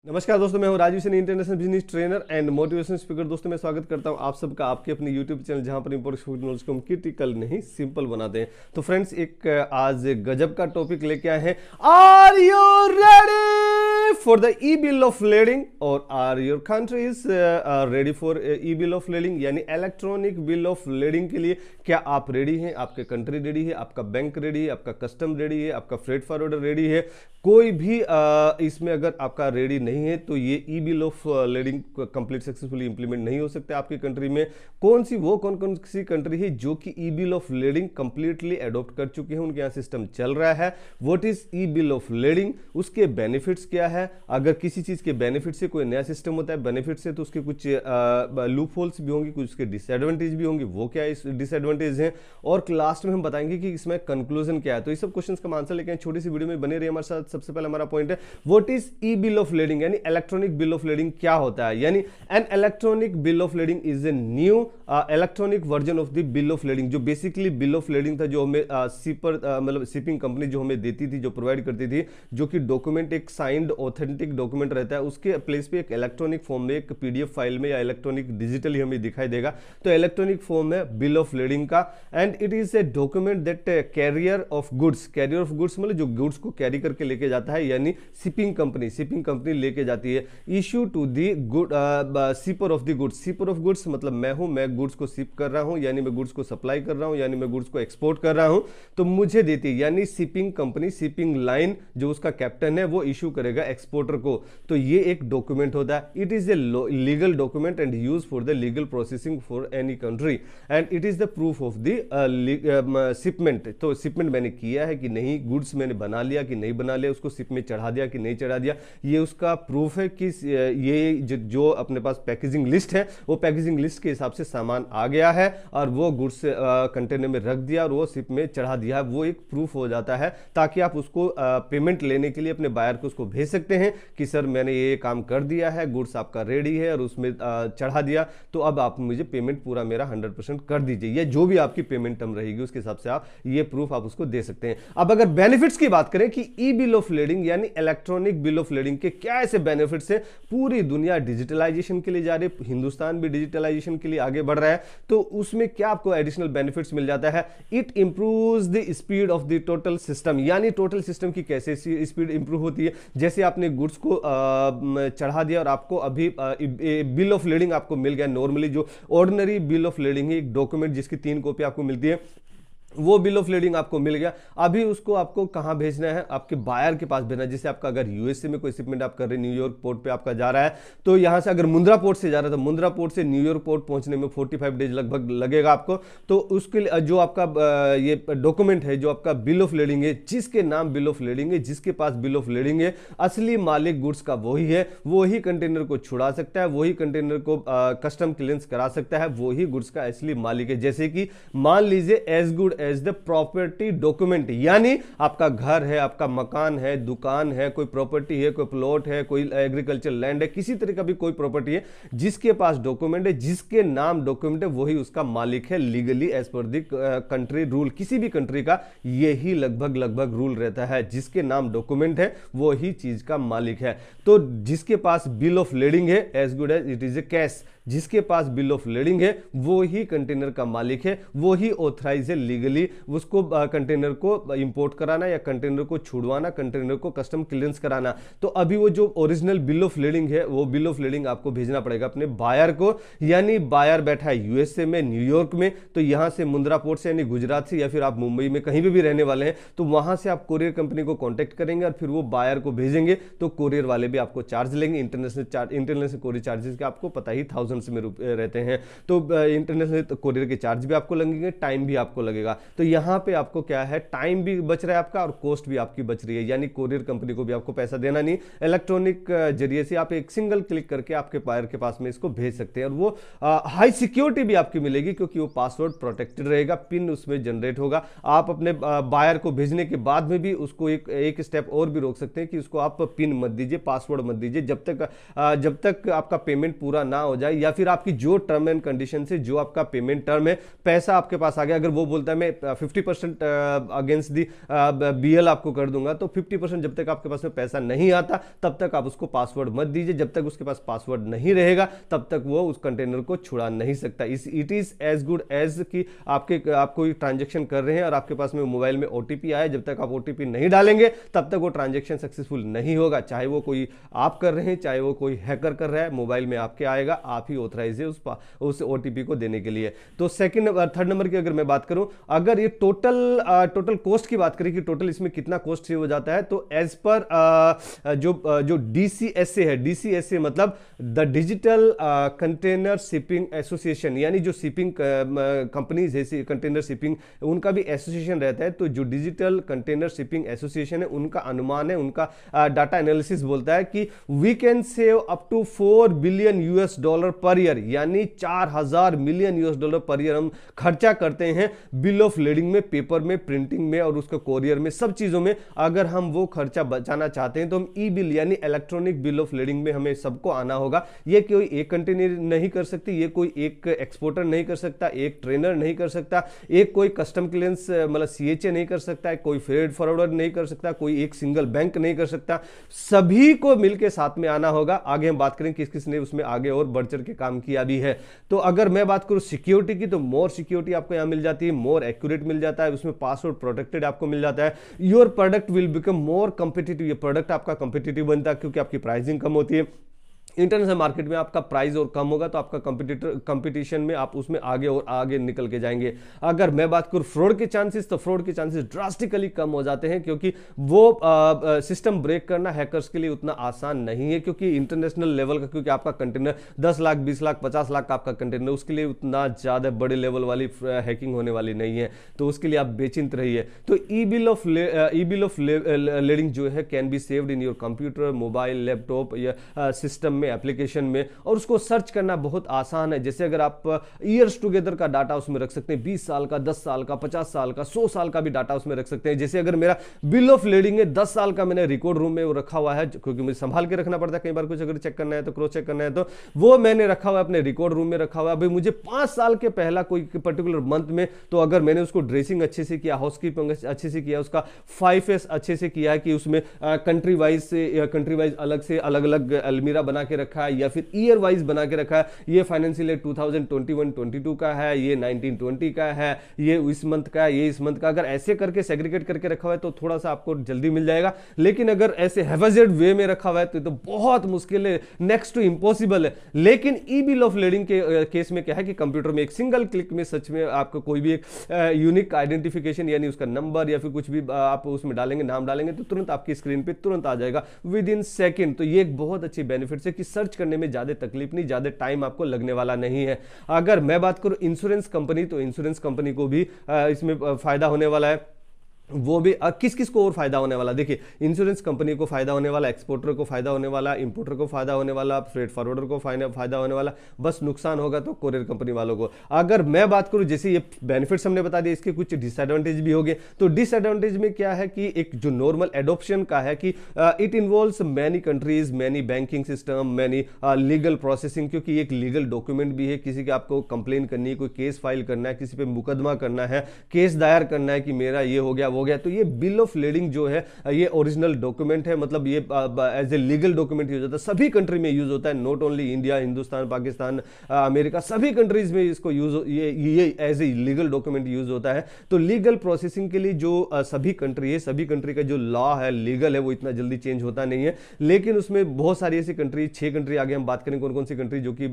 नमस्कार दोस्तों, मैं हूं Rajiv Saini, international business trainer and motivation speaker. दोस्तों मैं स्वागत करता हूं आप सबका आपके अपने यूट्यूब चैनल, जहां पर इंपॉर्टेंट नॉलेज को हम क्रिटिकल नहीं सिंपल बनाते हैं। तो फ्रेंड्स, एक आज गजब का टॉपिक लेके आए हैं। Are you ready for the e bill of lading और are your countries ready for e bill of lading, यानी इलेक्ट्रॉनिक बिल ऑफ लेडिंग के लिए क्या आप रेडी हैं? आपके कंट्री रेडी है, आपका बैंक रेडी है, आपका कस्टम रेडी है, आपका फ्रेट फॉरवर्डर रेडी है? कोई भी इसमें अगर आपका रेडी नहीं है तो ये e bill of lading complete successfully implement नहीं हो सकते आपकी कंट्री में। कौन कौन सी कंट्री है जो कि e bill of lading completely adopt कर चुके हैं, उनके यहाँ सिस्टम चल रहा है। What is e bill of lading, उसके बेनिफिट्स क्या है? अगर किसी चीज के बेनिफिट से कोई नया सिस्टम होता है बेनिफिट से, तो उसके कुछ लूप होल्स भी होंगी, कुछ उसके डिसएडवांटेज भी होंगे, वो क्या डिसएडवांटेज हैं, और लास्ट में हम बताएंगे कि इसमें कंक्लूजन क्या है। तो ये सब क्वेश्चन का आंसर लेके छोटी सी वीडियो में बने रहिए हमारे साथ। सबसे पहले हमारा पॉइंट है, what is e bill of lading, यानी इलेक्ट्रॉनिक बिल ऑफ लेडिंग क्या होता है। यानी an electronic bill of lending is a new electronic version of the bill of lending. जो बेसिकली बिल ऑफ लेडिंग था, जो हमें मतलब शिपिंग कंपनी जो हमें देती थी, जो प्रोवाइड करती थी, जो कि डॉक्यूमेंट एक साइंड ऑथेंटिक डॉक्यूमेंट रहता है, उसके प्लेस पे एक इलेक्ट्रॉनिक फॉर्म में, एक पीडीएफ फाइल में या इलेक्ट्रॉनिक डिजिटली हमें दिखाई देगा। तो इलेक्ट्रॉनिक फॉर्म है बिल ऑफ लेडिंग का, and it is a document that carrier of goods, carrier of goods मतलब जो गुड्स को कैरी करके लेके जाता है, यानी शिपिंग कंपनी लेके जाती है। Issue to the good shipper of the goods, shipper of goods मतलब मैं गुड्स को शिप कर रहा हूं, यानी मैं गुड्स को सप्लाई कर रहा हूं, यानी मैं गुड्स को एक्सपोर्ट कर रहा हूं, तो मुझे देती है, यानी शिपिंग कंपनी, शिपिंग लाइन जो उसका कैप्टन है वो इशू करेगा एक्सपोर्टर को। तो ये एक डॉक्यूमेंट होता है। It is A legal document and use for the legal processing for any country, and it is the proof of the shipment. तो शिपमेंट मैंने किया है कि नहीं, गुड्स मैंने बना लिया कि नहीं बना लिया, उसको शिप में चढ़ा दिया कि नहीं चढ़ा दिया, ये उसका प्रूफ है कि ये जो अपने पास पैकेजिंग लिस्ट है, वो पैकेजिंग लिस्ट के हिसाब से सामान आ गया है और वो गुड्स कंटेनर में रख दिया और वो शिप में चढ़ा दिया है। वो एक प्रूफ हो जाता है, ताकि आप उसको पेमेंट लेने के लिए अपने बायर को उसको भेज सकते हैं कि सर मैंने ये काम कर दिया है, गुड्स आपका रेडी है, और उसमें चढ़ा दिया, तो अब आप मुझे पेमेंट पूरा मेरा 100% कर दीजिए, या जो भी आपकी पेमेंट टर्म रहेगी उसके हिसाब से आप ये प्रूफ आप उसको दे सकते हैं। अब अगर बेनिफिट्स की बात करें कि ई बिल ऑफ लेडिंग यानी इलेक्ट्रॉनिक बिल ऑफ लेडिंग के क्या ऐसे बेनिफिट्स है? पूरी दुनिया डिजिटलाइजेशन के लिए जा रही है, हिंदुस्तान भी डिजिटलाइजेशन के लिए आगे बढ़ रहा है, तो उसमें क्या आपको एडिशनल बेनिफिट्स मिल जाता है? It improves the speed of the total system, यानी टोटल सिस्टम की कैसे स्पीड इंप्रूव होती है? जैसे आपने गुड्स को चढ़ा दिया और आपको अभी बिल ऑफ लेडिंग आपको मिल गया। नॉर्मली जो ऑर्डिनरी बिल ऑफ लेडिंग है, एक डॉक्यूमेंट जिसकी 3 कॉपी आपको मिलती है, वो बिल ऑफ लेडिंग आपको मिल गया। अभी उसको आपको कहां भेजना है? आपके बायर के पास भेजना है। जैसे आपका अगर यूएसए में कोई शिपमेंट आप कर रहे हैं, न्यूयॉर्क पोर्ट पे आपका जा रहा है, तो यहां से अगर मुंद्रा पोर्ट से जा रहा है तो मुंद्रा पोर्ट से न्यूयॉर्क पोर्ट पहुंचने में 45 डेज लगभग लगेगा आपको। तो उसके लिए जो आपका ये डॉक्यूमेंट है, जो आपका बिल ऑफ लेडिंग है, जिसके नाम बिल ऑफ लेडिंग है, जिसके पास बिल ऑफ लेडिंग है, असली मालिक गुड्स का वही है, वही कंटेनर को छुड़ा सकता है, वही कंटेनर को कस्टम क्लियरेंस करा सकता है, वही गुड्स का असली मालिक है। जैसे कि मान लीजिए as good as the property document, यानी आपका घर है, आपका मकान है, दुकान है, कोई प्रॉपर्टी है, कोई प्लॉट है, कोई एग्रीकल्चर लैंड है, किसी तरह का भी कोई प्रॉपर्टी है, जिसके पास डॉक्यूमेंट है, जिसके नाम डॉक्यूमेंट है, वही उसका मालिक है legally as per the country rule. किसी भी कंट्री का यही लगभग रूल रहता है, जिसके नाम डॉक्यूमेंट है वही चीज का मालिक है। तो जिसके पास बिल ऑफ लेडिंग है, as good as it is a cash, जिसके पास बिल ऑफ लेडिंग है वो ही कंटेनर का मालिक है, वो ही ऑथराइज है लीगली उसको कंटेनर को इंपोर्ट कराना या कंटेनर को छुड़वाना, कंटेनर को कस्टम क्लियरेंस कराना। तो अभी वो जो ओरिजिनल बिल ऑफ लेडिंग है, वो बिल ऑफ लेडिंग आपको भेजना पड़ेगा अपने बायर को, यानी बायर बैठा है यूएसए में, न्यूयॉर्क में, तो यहां से मुंद्रा पोर्ट से यानी गुजरात से, या फिर आप मुंबई में कहीं भी रहने वाले हैं, तो वहां से आप कोरियर कंपनी को कॉन्टेक्ट करेंगे और फिर वो बायर को भेजेंगे। तो कोरियर वाले भी आपको चार्ज लेंगे, इंटरनेशनल कोरियर चार्जेस के आपको पता ही थाउजेंड्स में रहते हैं, तो इंटरनेशनल कोरियर के चार्ज भी आपको लगेंगे, टाइम भी आपको लगेगा। तो यहां पे आपको क्या है, टाइम भी बच रहा है आपका और कॉस्ट भी आपकी बच रही है, यानी कोरियर कंपनी को भी आपको पैसा देना नहीं। इलेक्ट्रॉनिक जरिए से आप एक सिंगल क्लिक करके आपके बायर के पास में इसको भेज सकते हैं, और वो हाई सिक्योरिटी भी आपकी मिलेगी, क्योंकि वो पासवर्ड प्रोटेक्टेड रहेगा, पिन उसमें जनरेट होगा। आप अपने बायर को भेजने के बाद में भी उसको एक स्टेप और भी रोक सकते हैं कि उसको आप पिन मत दीजिए, पासवर्ड मत दीजिए, जब तक आपका पेमेंट पूरा ना हो जाए, या फिर आपकी जो टर्म एंड कंडीशन से जो आपका पेमेंट टर्म है, पैसा आपके पास आ गया, अगर वो बोलता है मैं 50% अगेंस्ट दी BL आपको कर दूंगा, तो 50% जब तक आपके पास में पैसा नहीं आता तब तक आप उसको पासवर्ड मत दीजिए। जब तक उसके पास पासवर्ड नहीं रहेगा तब तक वो उस कंटेनर को छुड़ा नहीं सकता। It is as good as कि आप कोई ट्रांजेक्शन कर रहे हैं और आपके पास में मोबाइल में OTP आए, जब तक आप OTP नहीं डालेंगे तब तक वो ट्रांजेक्शन सक्सेसफुल नहीं होगा। चाहे वो कोई आप कर रहे हैं, चाहे वो कोई हैकर कर रहा है, मोबाइल में आपके आएगा, आप ही ऑथराइज है उस OTP को देने के लिए। तो थर्ड नंबर की अगर मैं बात करूं, अगर ये टोटल कॉस्ट की बात करें कि टोटल इसमें कितना कॉस्ट सेव हो जाता है, तो एज पर जो DCSA है, DCSA मतलब the digital container shipping association, यानी जो शिपिंग कंपनीज जैसी कंटेनर शिपिंग, उनका भी एसोसिएशन रहता है। तो जो डिजिटल कंटेनर शिपिंग एसोसिएशन है, उनका अनुमान है, उनका डाटा एनालिसिस बोलता है कि we can save up to $4 billion per year, यानी 4000 मिलियन US पर ईयर हम खर्चा करते हैं बिल ऑफ लेडिंग में, पेपर में, प्रिंटिंग में और उसका कोरियर में, सब चीजों में। अगर हम वो खर्चा बचाना चाहते हैं तो हम ई-बिल यानी इलेक्ट्रॉनिक बिल ऑफ लेडिंग में हमें सबको आना होगा। ये कोई एक कंटेनर नहीं कर सकती, ये कोई एक एक्सपोर्टर नहीं कर सकता, एक ट्रेनर नहीं कर सकता, एक कोई कस्टम क्लियरेंस मतलब CHA नहीं कर सकता है, कोई फ्रेट फॉरवर्डर नहीं कर सकता, कोई एक सिंगल बैंक नहीं कर सकता, सभी को मिलकर साथ में आना होगा। आगे हम बात करें किस किस ने उसमें आगे और बढ़ चढ़ के काम किया भी है। तो अगर मैं बात करूं सिक्योरिटी की, तो मोर सिक्योरिटी आपको यहां मिल जाती है, मोर एक्यूरेट मिल जाता है, उसमें पासवर्ड प्रोटेक्टेड आपको मिल जाता है। Your product will become more competitive, ये प्रोडक्ट आपका कंपिटिटिव बनता है क्योंकि आपकी प्राइसिंग कम होती है। इंटरनेशनल मार्केट में आपका प्राइस और कम होगा तो आपका कंपटीशन में आप उसमें आगे और आगे निकल के जाएंगे। अगर मैं बात करूं फ्रॉड के चांसेस, तो फ्रॉड के चांसेस ड्रास्टिकली कम हो जाते हैं क्योंकि वो सिस्टम ब्रेक करना हैकर्स के लिए उतना आसान नहीं है, क्योंकि इंटरनेशनल लेवल का, क्योंकि आपका कंटेनर 10 लाख 20 लाख 50 लाख का आपका कंटेनर, उसके लिए उतना ज्यादा बड़े लेवल वाली हैकिंग होने वाली नहीं है, तो उसके लिए आप बेचिंत रहिए। तो ई बिल ऑफ लेडिंग जो है can be saved in your computer, mobile, laptop या सिस्टम में, एप्लीकेशन में, और उसको सर्च करना बहुत आसान है। जैसे अगर आप ईयर्स टुगेदर का डाटा उसमें रख सकते हैं, 20 साल का, 10 साल का, 50 साल का, 100 साल का भी डाटा उसमें रख सकते हैं। जैसे अगर मेरा बिल ऑफ लेडिंग है 10 साल का, मैंने रिकॉर्ड रूम में वो रखा हुआ है, क्योंकि मुझे संभाल के रखना पड़ता है, कई बार कुछ अगर चेक करना है तो क्रॉस चेक करना है, तो वो मैंने रखा हुआ है अपने रिकॉर्ड रूम में रखा हुआ है। अभी मुझे 5 साल के पहला कोई पर्टिकुलर मंथ में, तो अगर मैंने उसको ड्रेसिंग अच्छे से किया, हाउसकीपिंग अच्छे से किया, उसका 5S अच्छे से किया है कि उसमें कंट्री वाइज अलग से अलग अलग अलमीरा बना के रखा है, या फिर ईयर वाइज बना के रखा है, ये फाइनेंशियल ईयर 2021-22 का है, ये 19-20 का है, ये इस मंथ का है, ये इस मंथ का, अगर ऐसे करके सेग्रीगेट करके रखा हुआ है तो थोड़ा सा आपको जल्दी मिल जाएगा। लेकिन अगर ऐसे हैफेजेड वे में रखा हुआ है तो बहुत मुश्किल है, नेक्स्ट टू इंपॉसिबल है। लेकिन ई बिल ऑफ लेडिंग के केस में क्या है कि कंप्यूटर में एक सिंगल क्लिक में सच में आपको कोई भी एक यूनिक आइडेंटिफिकेशन, यानी उसका नंबर या फिर कुछ भी आप उसमें डालेंगे, नाम डालेंगे, तो तुरंत आपकी स्क्रीन पे तुरंत आ जाएगा विद इन सेकेंड। तो ये एक बहुत अच्छी बेनिफिट है कि सर्च करने में ज्यादा तकलीफ नहीं, ज्यादा टाइम आपको लगने वाला नहीं है। अगर मैं बात करूं इंश्योरेंस कंपनी, तो इंश्योरेंस कंपनी को भी इसमें फायदा होने वाला है। वो भी किस किस को और फायदा होने वाला, देखिए इंश्योरेंस कंपनी को फायदा होने वाला, एक्सपोर्टर को फायदा होने वाला, इंपोर्टर को फायदा होने वाला, फ्रेट फॉरवर्डर को फायदा होने वाला, बस नुकसान होगा तो कोरियर कंपनी वालों को। अगर मैं बात करूं, जैसे ये बेनिफिट्स हमने बता दिए, इसके कुछ डिसएडवांटेज भी हो गए। तो डिसएडवांटेज में क्या है कि एक जो नॉर्मल एडॉप्शन का है कि it involves many countries, many banking system, many legal processing, क्योंकि एक लीगल डॉक्यूमेंट भी है, किसी के आपको कंप्लेन करनी है, कोई केस फाइल करना है, किसी पे मुकदमा करना है, केस दायर करना है कि मेरा ये हो गया वो गया, तो ये बिल ऑफ लेडिंग जो है ये ओरिजिनल डॉक्यूमेंट है, मतलब ये as a legal document use होता है, सभी कंट्री में यूज होता है, not only India, Hindustan, Pakistan, America, सभी कंट्रीज में इसको यूज, ये as a legal document use होता है। तो लीगल प्रोसेसिंग के लिए जो सभी कंट्री है, सभी कंट्री का जो लॉ है, लीगल है, वो इतना जल्दी चेंज होता नहीं है। लेकिन उसमें बहुत सारी ऐसी कंट्री, 6 कंट्री आगे हम बात करें कौन कौन सी कंट्री जो कि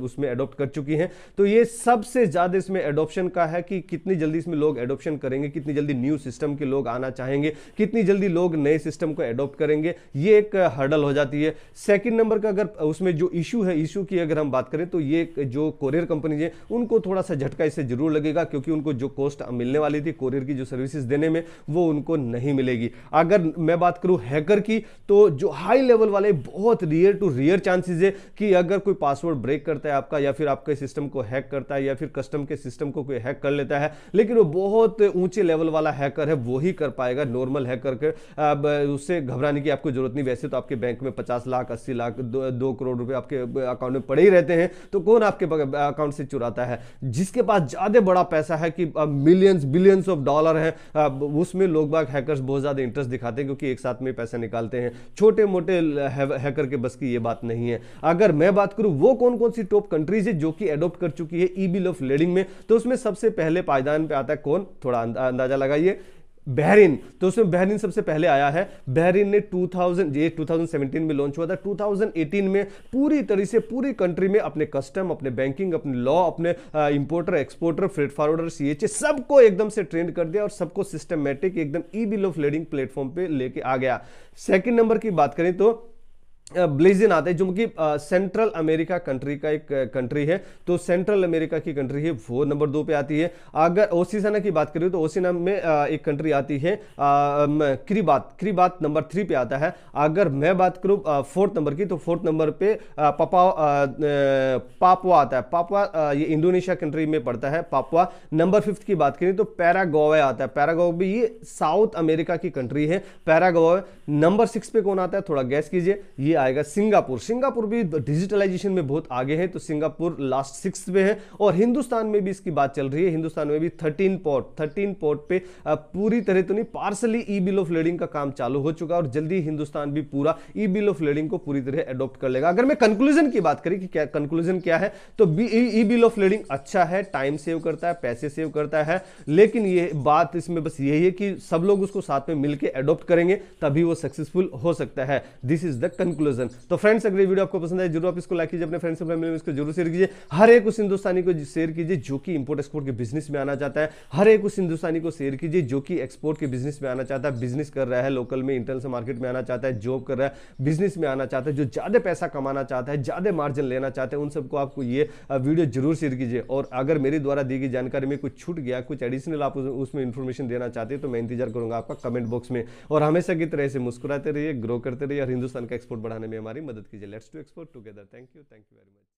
उसमें एडॉप्ट कर चुकी हैं। तो ये सबसे ज्यादा इसमें एडॉप्शन का है कि कितनी जल्दी इसमें लोग एडॉप्शन करेंगे, कितनी जल्दी न्यू सिस्टम के लोग आना चाहेंगे, कितनी जल्दी लोग नए सिस्टम को एडॉप्ट करेंगे, ये एक हर्डल हो जाती है। सेकंड नंबर का अगर उसमें जो इशू है, इशू की अगर हम बात करें तो ये जो कोरियर कंपनी है उनको थोड़ा सा झटका इससे जरूर लगेगा, क्योंकि उनको जो कॉस्ट मिलने वाली थी कोरियर की जो सर्विसेज देने में, वो उनको नहीं मिलेगी। अगर मैं बात करूं हैकर की, तो जो हाई लेवल वाले बहुत रियर टू रियर चांसेस है कि अगर कोई पासवर्ड ब्रेक करता है आपका, या फिर आपके सिस्टम को हैक करता है, या फिर कस्टम के सिस्टम को कोई हैक कर लेता है, लेकिन वो बहुत ऊंचे लेवल वाला हैकर है, वो ही कर पाएगा, नॉर्मल हैकर के अब उससे घबराने की आपको जरूरत नहीं। वैसे तो आपके बैंक में 50 लाख 80 लाख 2 करोड़ रुपए आपके अकाउंट में पड़े ही रहते हैं, तो कौन आपके अकाउंट से चुराता है? जिसके पास ज्यादा बड़ा पैसा है कि मिलियंस बिलियंस ऑफ डॉलर है, उसमें लोग बाग हैकर्स बहुत ज्यादा इंटरेस्ट दिखाते हैं क्योंकि एक साथ में पैसा निकालते हैं। छोटे मोटे हैकर के बस की ये बात नहीं है। अगर मैं बात करूं वो कौन कौन सी टॉप कंट्रीज है जो कि एडॉप्ट कर चुकी है ई बिल ऑफ लेडिंग में, तो उसमें सबसे पहले पायदान पे आता है कौन? थोड़ा अंदाजा लगाइए। बहरीन। तो उसमें बहरीन सबसे पहले आया है। बहरीन ने 2017 में लॉन्च हुआ था। 2018 में पूरी तरह से पूरी कंट्री में अपने कस्टम, अपने बैंकिंग, अपने लॉ, अपने importer exporter, freight forwarder, CHA सबको एकदम से ट्रेंड कर दिया और सबको सिस्टमैटिक एकदम ई बिल ऑफ लेडिंग प्लेटफॉर्म पे लेके आ गया। सेकंड नंबर की बात करें तो ब्लेजिन आता है, जो कि सेंट्रल अमेरिका कंट्री का एक कंट्री है। तो सेंट्रल अमेरिका की कंट्री है वो नंबर 2 पे आती है। अगर ओसियाना की बात करें तो ओसियाना में एक कंट्री आती है किरिबात नंबर 3 पे आता है। अगर मैं बात करूं 4th नंबर की, तो 4th नंबर पे पापुआ आता है। पापुआ ये इंडोनेशिया कंट्री में पड़ता है पापुआ। नंबर 5th की बात करें तो पैराग्वे आता है। पैराग्वे भी ये साउथ अमेरिका की कंट्री है पैराग्वे। नंबर 6 पे कौन आता है? थोड़ा गैस कीजिए। ये आएगा सिंगापुर। सिंगापुर भी डिजिटलाइजेशन में बहुत आगे है, तो सिंगापुर लास्ट 6th पे है। और हिंदुस्तान में भी इसकी बात चल रही है। हिंदुस्तान में भी 13 पोर्ट पे पूरी तरह तो नहीं, partially e bill of lading का काम चालू हो चुका और जल्दी हिंदुस्तान भी पूरा ई बिल ऑफ लेडिंग को पूरी तरह अडॉप्ट कर लेगा। अगर मैं कंक्लूजन की बात करें कि क्या कंक्लूजन क्या है, तो ई बिल ऑफ लेडिंग अच्छा है, टाइम सेव करता है, पैसे सेव करता है, लेकिन ये बात इसमें बस यही है कि सब लोग उसको साथ में मिलकर अडॉप्ट करेंगे तभी वो सक्सेसफुल हो सकता है। This is the conclusion. तो फ्रेंड्स, अगर ये वीडियो आपको पसंद आए जरूर आप इसको लाइक कीजिए, अपने फ्रेंड्स और फैमिली में इसको जरूर शेयर कीजिए। हर एक उस हिंदुस्तानी को शेयर कीजिए जो कि इंपोर्ट एक्सपोर्ट के बिजनेस में आना चाहता है। हर एक उस हिंदुस्तानी को शेयर कीजिए जो कि एक्सपोर्ट के बिजनेस में आना चाहता है, बिजनेस कर रहा है, लोकल में इंटरनेशनल मार्केट में आना चाहता है, जॉब कर रहा है, बिजनेस में आना चाहता है, जो ज्यादा पैसा कमाना चाहता है, ज्यादा मार्जिन लेना चाहते हैं, उन सबको आपको ये वीडियो जरूर शेयर कीजिए। और अगर मेरे द्वारा दी गई जानकारी में कुछ छूट गया, कुछ एडिशनल आप उसमें इंफॉर्मेशन देना चाहते हैं, तो मैं इंतजार करूंगा आपका कमेंट बॉक्स में। और हमेशा की तरह से मुस्कुराते रहिए, ग्रो करते रहिए और हिंदुस्तान का एक्सपोर्ट बढ़ाने में हमारी मदद कीजिए। Let's do export together. Thank you very much.